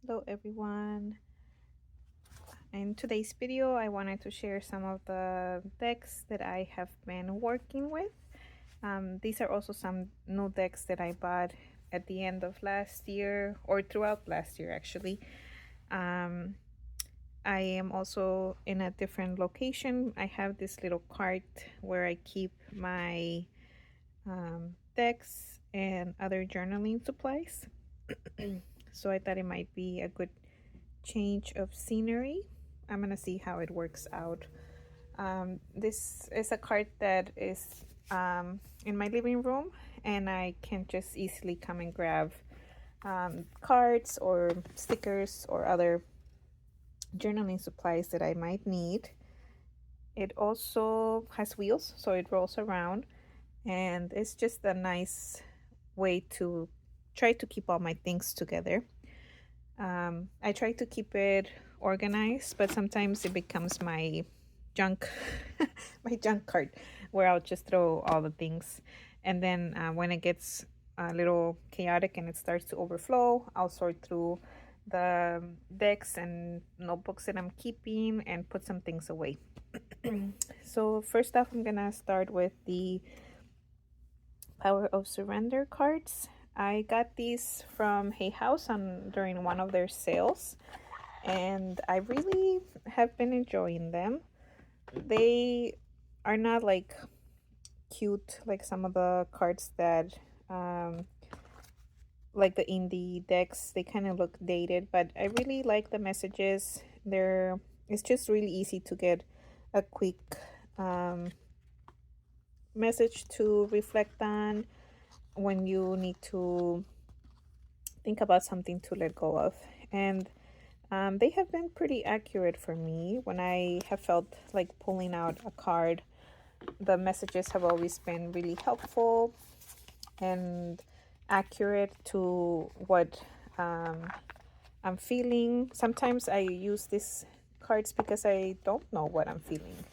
Hello everyone. In today's video I wanted to share some of the decks that I have been working with. These are also some new decks that I bought at the end of last year or throughout last year actually. Um, I am also in a different location. I have this little cart where I keep my decks and other journaling supplies. So I thought it might be a good change of scenery. I'm gonna see how it works out. This is a card that is in my living room, and I can just easily come and grab cards or stickers or other journaling supplies that I might need. It also has wheels, so it rolls around, and it's just a nice way to try to keep all my things together. I try to keep it organized, but sometimes it becomes my junk, my junk cart, where I'll just throw all the things. And then when it gets a little chaotic and it starts to overflow, I'll sort through the decks and notebooks that I'm keeping and put some things away. So first off, I'm gonna start with the Power of Surrender cards. I got these from Hay House on during one of their sales, and I really have been enjoying them. They are not like cute like some of the cards that um like the indie decks. They kind of look dated, but I really like the messages. They're It's just really easy to get a quick um message to reflect on when you need to think about something to let go of. And they have been pretty accurate for me when I have felt like pulling out a card. The messages have always been really helpful and accurate to what I'm feeling. Sometimes I use these cards because I don't know what I'm feeling.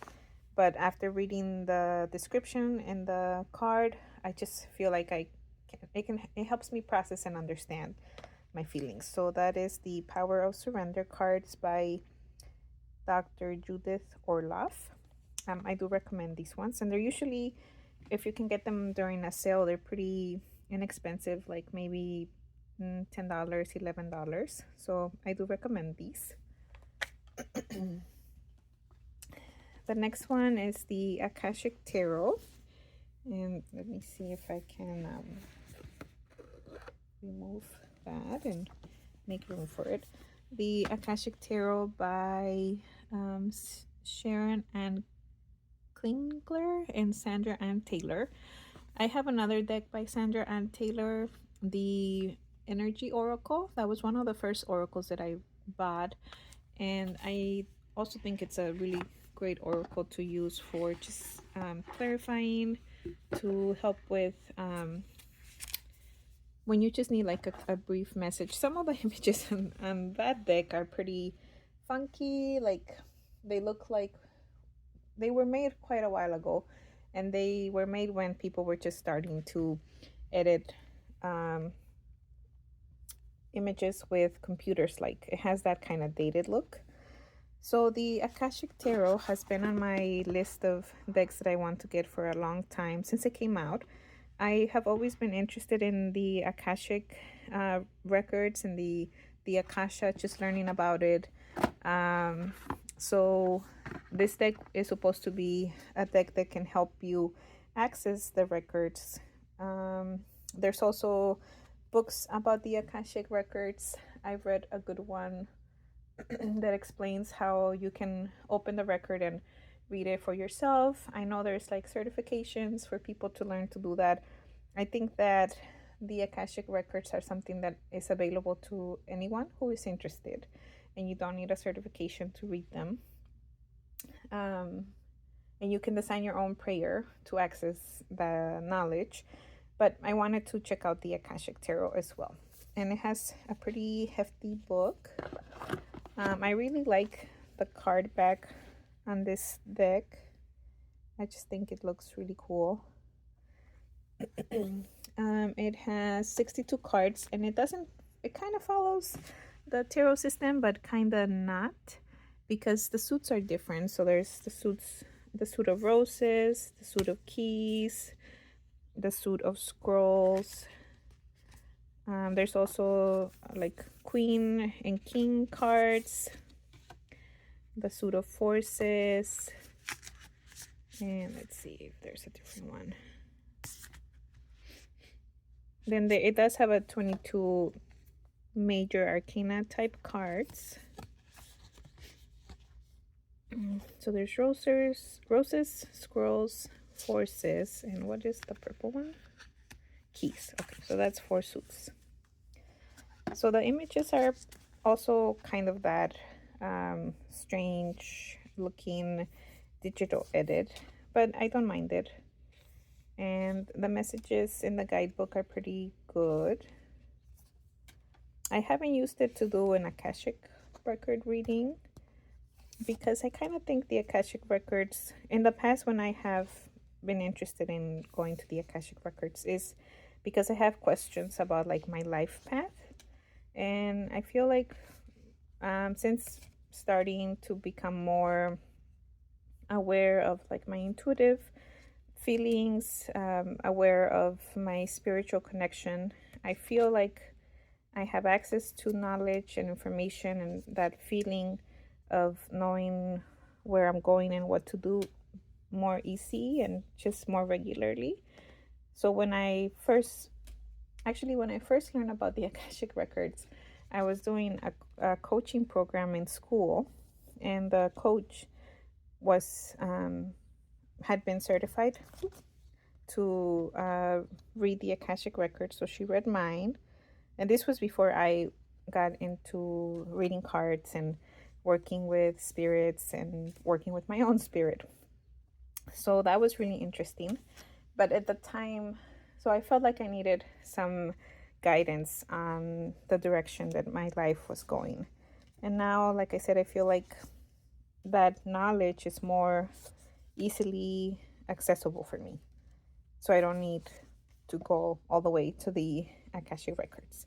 But after reading the description and the card, I just feel like it helps me process and understand my feelings. So that is the Power of Surrender cards by Dr. Judith Orloff. I do recommend these ones, and they're usually, if you can get them during a sale, they're pretty inexpensive, like maybe $10, $11. So I do recommend these. The next one is the Akashic Tarot, and let me see if I can remove that and make room for it. The Akashic Tarot by Sharon Ann Klingler and Sandra Ann Taylor. I have another deck by Sandra Ann Taylor, the Energy Oracle. That was one of the first oracles that I bought, and I also think it's a really great oracle to use for just clarifying, to help with when you just need like a brief message. Some of the images on that deck are pretty funky, like they look like they were made quite a while ago, and they were made when people were just starting to edit um, images with computers. Like it has that kind of dated look. So the Akashic Tarot has been on my list of decks that I want to get for a long time since it came out. I have always been interested in the Akashic records and the Akasha, just learning about it. So this deck is supposed to be a deck that can help you access the records. There's also books about the Akashic records. I've read a good one that explains how you can open the record and read it for yourself. I know there's like certifications for people to learn to do that. I think that the Akashic records are something that is available to anyone who is interested, and you don't need a certification to read them. Um, and you can design your own prayer to access the knowledge. But I wanted to check out the Akashic Tarot as well. And it has a pretty hefty book. I really like the card back on this deck. I just think it looks really cool. It has 62 cards, and it kind of follows the tarot system, but kind of not, because the suits are different. So there's the suit of roses, the suit of keys, the suit of scrolls. There's also like queen and king cards, the suit of forces, and let's see if there's a different one. Then it does have a 22 major arcana type cards. So there's roses, scrolls, forces, and what is the purple one? Keys. Okay, so that's 4 suits. So the images are also kind of that strange looking digital edit, but I don't mind it. And the messages in the guidebook are pretty good. I haven't used it to do an Akashic record reading, because I kind of think the Akashic records, in the past when I have been interested in going to the Akashic records, is because I have questions about like my life path. And I feel like since starting to become more aware of like my intuitive feelings, aware of my spiritual connection, I feel like I have access to knowledge and information, and that feeling of knowing where I'm going and what to do more easy and just more regularly. So when I first learned about the Akashic records, I was doing a coaching program in school, and the coach was had been certified to read the Akashic records, so she read mine. And this was before I got into reading cards and working with spirits and working with my own spirit. So that was really interesting. But at the time, so I felt like I needed some guidance on the direction that my life was going. And now, like I said, I feel like that knowledge is more easily accessible for me. So I don't need to go all the way to the Akashic records.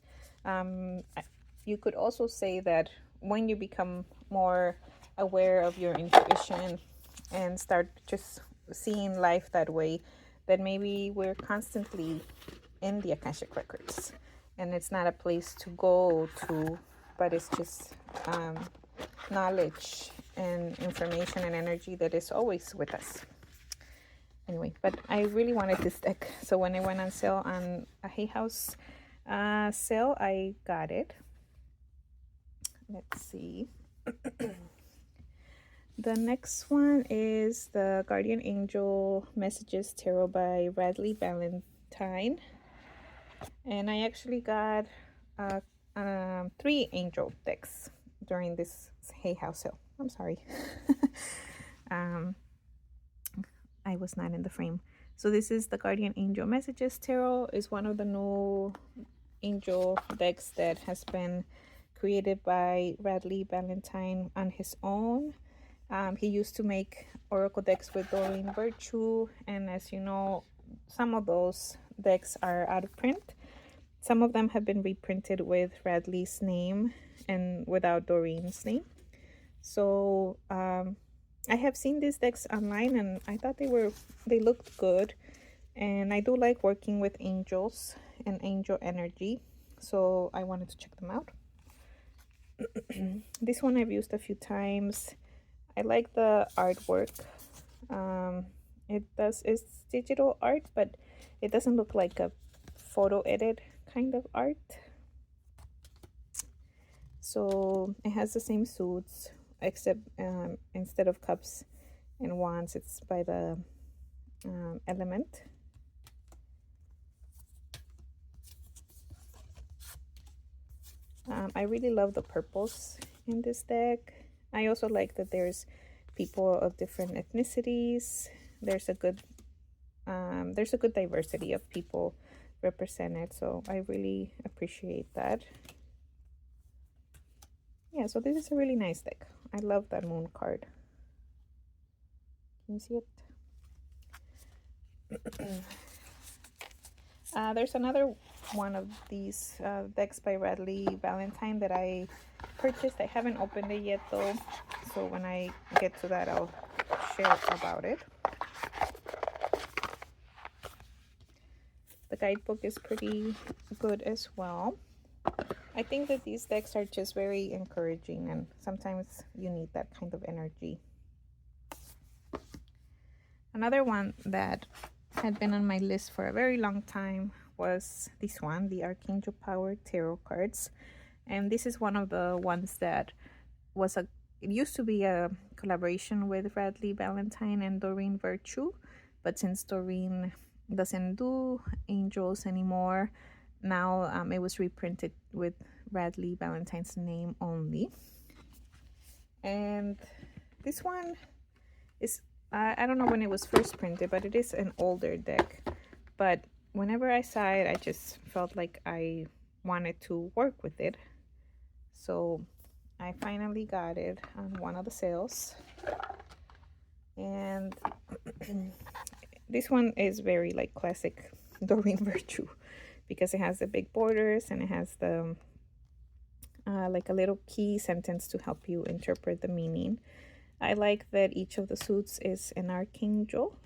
You could also say that when you become more aware of your intuition and start just seeing life that way, that maybe we're constantly in the Akashic records, and it's not a place to go to, but it's just knowledge and information and energy that is always with us. Anyway, but I really wanted this deck, so when it went on sale on a Hay House sale, I got it. Let's see. The next one is the Guardian Angel Messages Tarot by Radleigh Valentine. And I actually got 3 angel decks during this Hay House sale. I'm sorry. I was not in the frame. So this is the Guardian Angel Messages Tarot. Is one of the new angel decks that has been created by Radleigh Valentine on his own. He used to make oracle decks with Doreen Virtue, and as you know, some of those decks are out of print. Some of them have been reprinted with Radleigh's name and without Doreen's name. So I have seen these decks online, and I thought they looked good. And I do like working with angels and angel energy, so I wanted to check them out. This one I've used a few times. I like the artwork. It's digital art, but it doesn't look like a photo edit kind of art. So it has the same suits, except instead of cups and wands, it's by the element. I really love the purples in this deck. I also like that there's people of different ethnicities. There's a good diversity of people represented, so I really appreciate that. Yeah, so this is a really nice deck. I love that moon card. Can you see it? There's another one of these decks by Radley Valentine that I purchased. I haven't opened it yet though, so when I get to that I'll share about it. The guidebook is pretty good as well. I think that these decks are just very encouraging, and sometimes you need that kind of energy. Another one that had been on my list for a very long time was this one, the Archangel Power Tarot cards. And this is one of the ones that it used to be a collaboration with Radley Valentine and Doreen Virtue, but since Doreen doesn't do angels anymore, now it was reprinted with Radley Valentine's name only. And this one is, I don't know when it was first printed, but it is an older deck. But whenever I saw it, I just felt like I wanted to work with it. So I finally got it on one of the sales. And this one is very like classic Doreen Virtue, because it has the big borders and it has the like a little key sentence to help you interpret the meaning. I like that each of the suits is an archangel.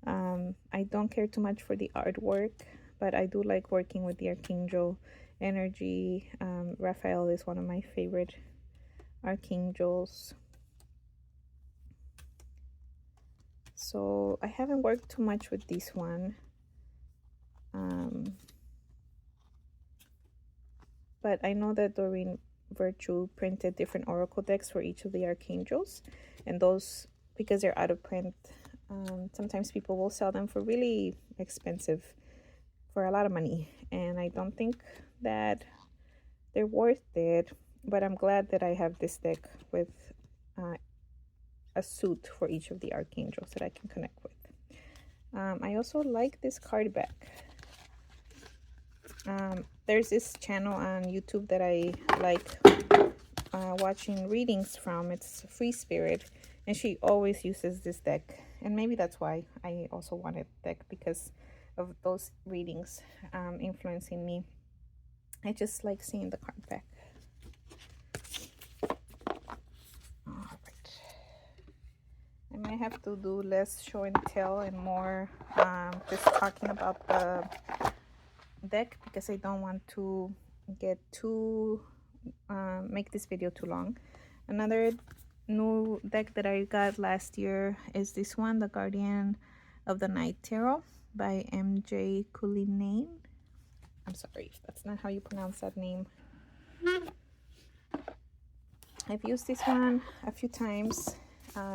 I don't care too much for the artwork, but I do like working with the archangel energy. Raphael is one of my favorite archangels. So I haven't worked too much with this one. But I know that Doreen Virtue printed different oracle decks for each of the archangels, and those, because they're out of print, sometimes people will sell them for really expensive, for a lot of money, and I don't think that they're worth it. But I'm glad that I have this deck with a suit for each of the archangels that I can connect with. I also like this card back. There's this channel on YouTube that I like watching readings from. It's Free Spirit, and she always uses this deck, and maybe that's why I also wanted the deck, because of those readings influencing me. I just like seeing the card back. All right, I might have to do less show and tell and more just talking about the deck, because I don't want to get too make this video too long. Another new deck that I got last year is this one, the Guardian of the Night Tarot by MJ Cullinane. I'm sorry if that's not how you pronounce that name. I've used this one a few times.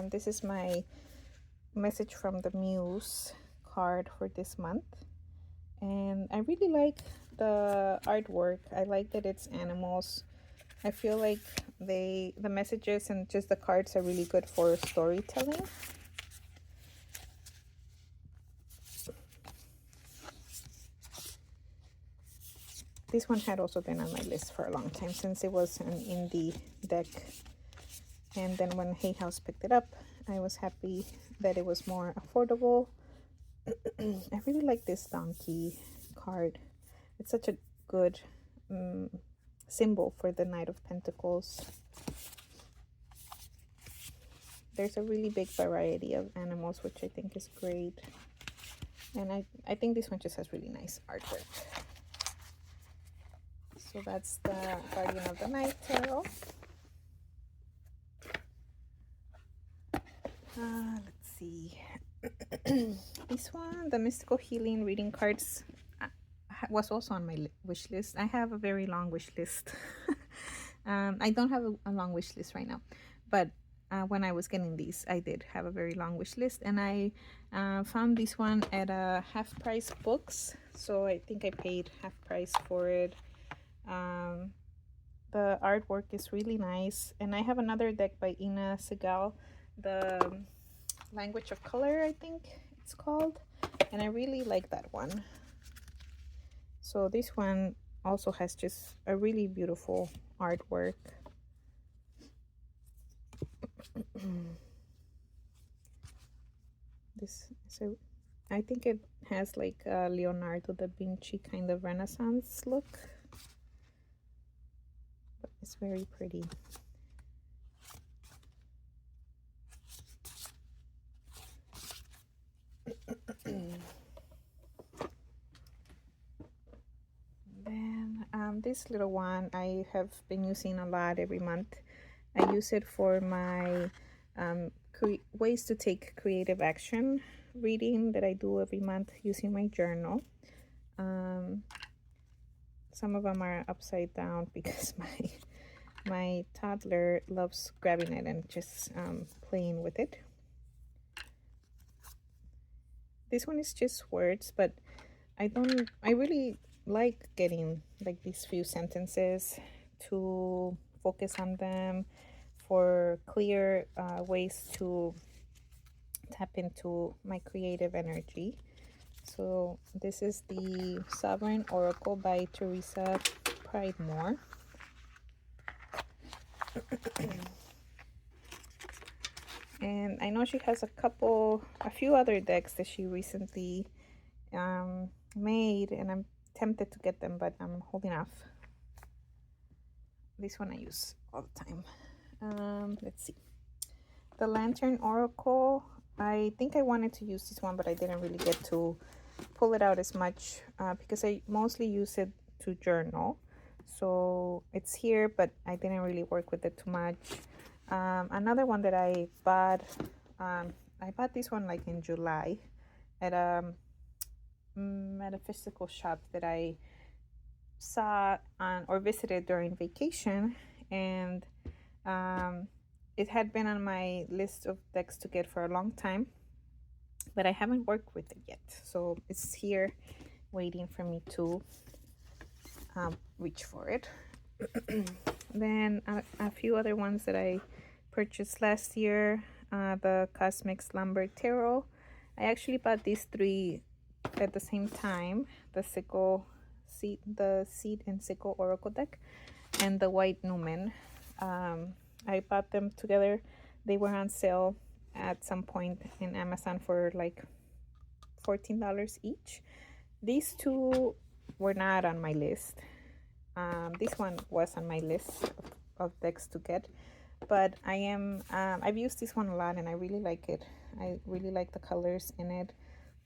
This is my message from the Muse card for this month, and I really like the artwork. I like that it's animals. I feel like the messages and just the cards are really good for storytelling. This one had also been on my list for a long time, since it was an indie deck, and then when Hay House picked it up, I was happy that it was more affordable. I really like this donkey card. It's such a good symbol for the Knight of Pentacles. There's a really big variety of animals, which I think is great, and I think this one just has really nice artwork. So that's the Guardian of the Night Tarot. Let's see. This one, the Mystical Healing Reading Cards, was also on my wish list. I have a very long wish list. I don't have a long wish list right now, but when I was getting these, I did have a very long wish list, and I found this one at a Half Price Books, so I think I paid half price for it. The artwork is really nice, and I have another deck by Ina Segal, the Language of Color, I think it's called, and I really like that one. So this one also has just a really beautiful artwork. This is I think it has like a Leonardo da Vinci kind of Renaissance look. But it's very pretty. Then this little one I have been using a lot every month. I use it for my ways to take creative action reading that I do every month using my journal. Um, some of them are upside down because my toddler loves grabbing it and just playing with it. This one is just words, but I really like getting like these few sentences to focus on them for clear ways to tap into my creative energy. So this is the Sovereign Oracle by Teresa Pridemore. And I know she has a few other decks that she recently made, and I'm tempted to get them, but I'm holding off. This one I use all the time. Let's see. The Lantern Oracle. I think I wanted to use this one, but I didn't really get to pull it out as much because I mostly use it to journal. So it's here, but I didn't really work with it too much. Another one that I bought this one like in July at a metaphysical shop that I saw or visited during vacation, and it had been on my list of decks to get for a long time, but I haven't worked with it yet. So it's here waiting for me to reach for it. Then a few other ones that I purchased last year, the Cosmic Slumber Tarot. I actually bought these three at the same time, the Seed and Sickle Oracle deck and the White Numen. I bought them together. They were on sale at some point in Amazon for like $14 each. These two were not on my list. This one was on my list of decks to get, but I've used this one a lot and I really like it. I really like the colors in it.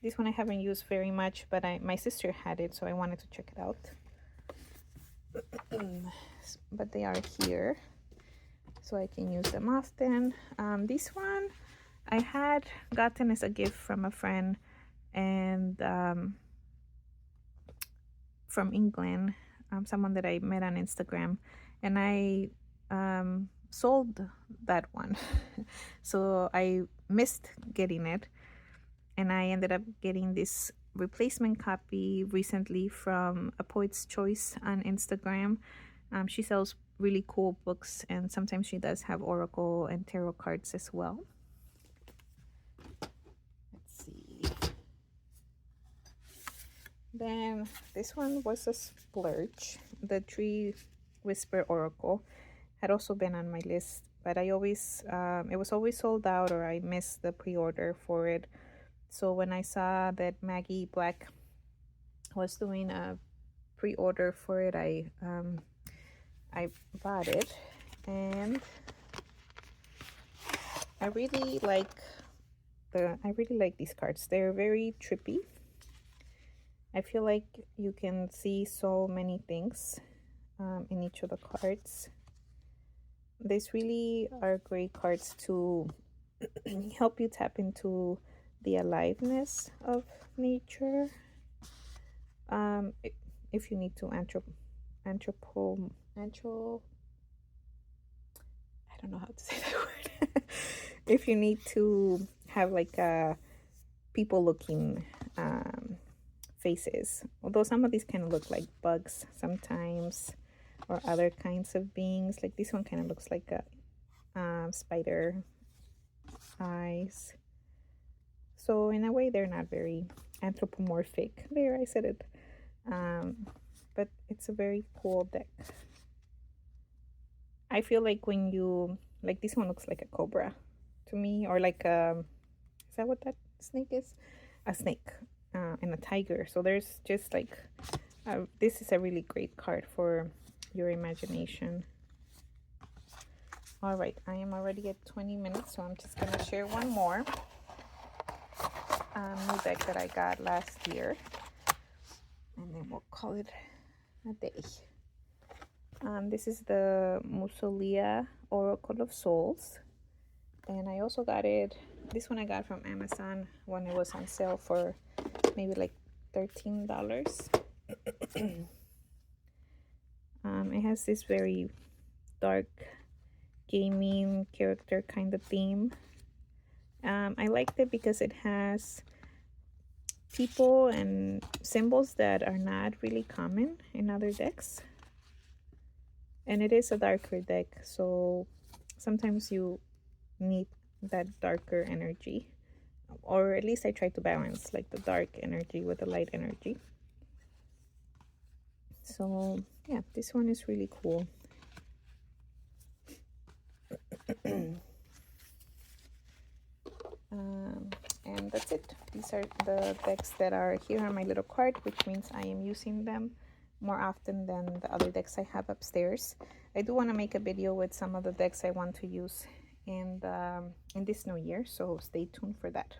This one I haven't used very much, but my sister had it, so I wanted to check it out. But they are here, so I can use them often. This one I had gotten as a gift from a friend, and from England, someone that I met on Instagram, and I sold that one. So I missed getting it, and I ended up getting this replacement copy recently from A Poet's Choice on Instagram. She sells really cool books, and sometimes she does have oracle and tarot cards as well. Let's see. Then this one was a splurge. The Tree Whisper Oracle had also been on my list, but I always it was always sold out, or I missed the pre-order for it. So when I saw that Maggie Black was doing a pre-order for it, I bought it, and I really like these cards. They're very trippy. I feel like you can see so many things in each of the cards. These really are great cards to help you tap into the aliveness of nature. If you need to I don't know how to say that word. If you need to have like a people looking faces, although some of these kind of look like bugs sometimes, or other kinds of beings. Like this one kind of looks like a spider eyes. So in a way, they're not very anthropomorphic. There, I said it. But it's a very cool deck. I feel like when you like, this one looks like a cobra to me, or like is that what that snake is? a snake and a tiger. So there's just like this is a really great card for your imagination. All right, I am already at 20 minutes, so I'm just gonna share one more new deck that I got last year, and then we'll call it a day. This is the Musolia Oracle of Souls, and I also got it. This one I got from Amazon when it was on sale for maybe like $13. It has this very dark gaming character kind of theme. I liked it because it has people and symbols that are not really common in other decks. And it is a darker deck, so sometimes you need that darker energy. Or at least I try to balance like the dark energy with the light energy. So yeah, this one is really cool. And that's it. These are the decks that are here on my little card, which means I am using them more often than the other decks I have upstairs. I do want to make a video with some of the decks I want to use in this new year, so stay tuned for that.